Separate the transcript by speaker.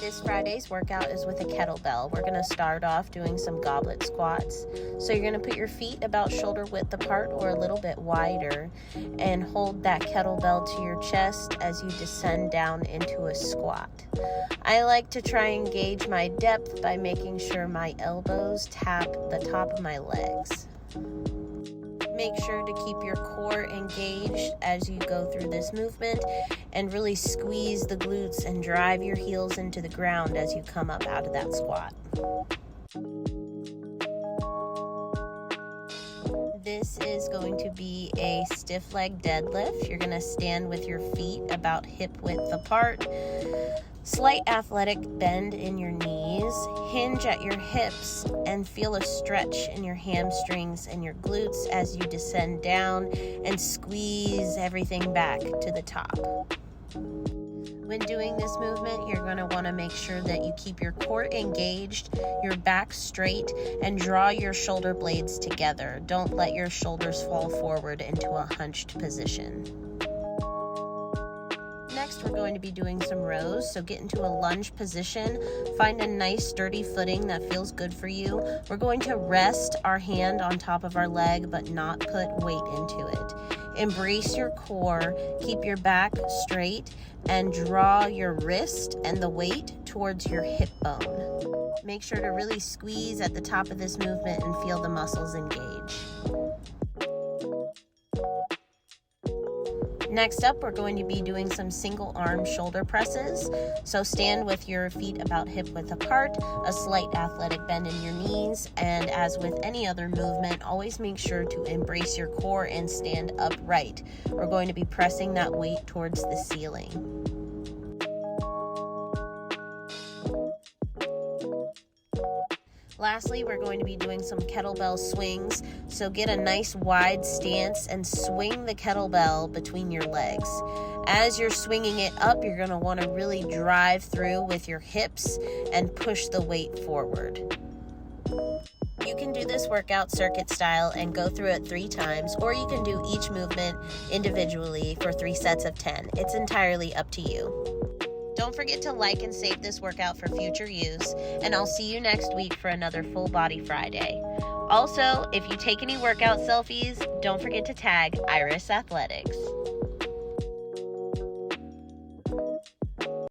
Speaker 1: This Friday's workout is with a kettlebell. We're going to start off doing some goblet squats. So you're going to put your feet about shoulder width apart or a little bit wider and hold that kettlebell to your chest as you descend down into a squat. I like to try and gauge my depth by making sure my elbows tap the top of my legs. Make sure to keep your core engaged as you go through this movement and really squeeze the glutes and drive your heels into the ground as you come up out of that squat. This is going to be a stiff leg deadlift. You're going to stand with your feet about hip width apart. Slight athletic bend in your knees, hinge at your hips, and feel a stretch in your hamstrings and your glutes as you descend down and squeeze everything back to the top. When doing this movement, you're going to want to make sure that you keep your core engaged, your back straight, and draw your shoulder blades together. Don't let your shoulders fall forward into a hunched position. Next, we're going to be doing some rows, so get into a lunge position. Find a nice sturdy footing that feels good for you. We're going to rest our hand on top of our leg, but not put weight into it. Embrace your core, keep your back straight, and draw your wrist and the weight towards your hip bone. Make sure to really squeeze at the top of this movement and feel the muscles engage. Next up, we're going to be doing some single arm shoulder presses. So stand with your feet about hip width apart, a slight athletic bend in your knees, and as with any other movement, always make sure to embrace your core and stand upright. We're going to be pressing that weight towards the ceiling. Lastly, we're going to be doing some kettlebell swings. So get a nice wide stance and swing the kettlebell between your legs. As you're swinging it up, you're going to want to really drive through with your hips and push the weight forward. You can do this workout circuit style and go through it 3 times, or you can do each movement individually for 3 sets of 10. It's entirely up to you. Don't forget to like and save this workout for future use, and I'll see you next week for another Full Body Friday. Also, if you take any workout selfies, don't forget to tag Iris Athletics.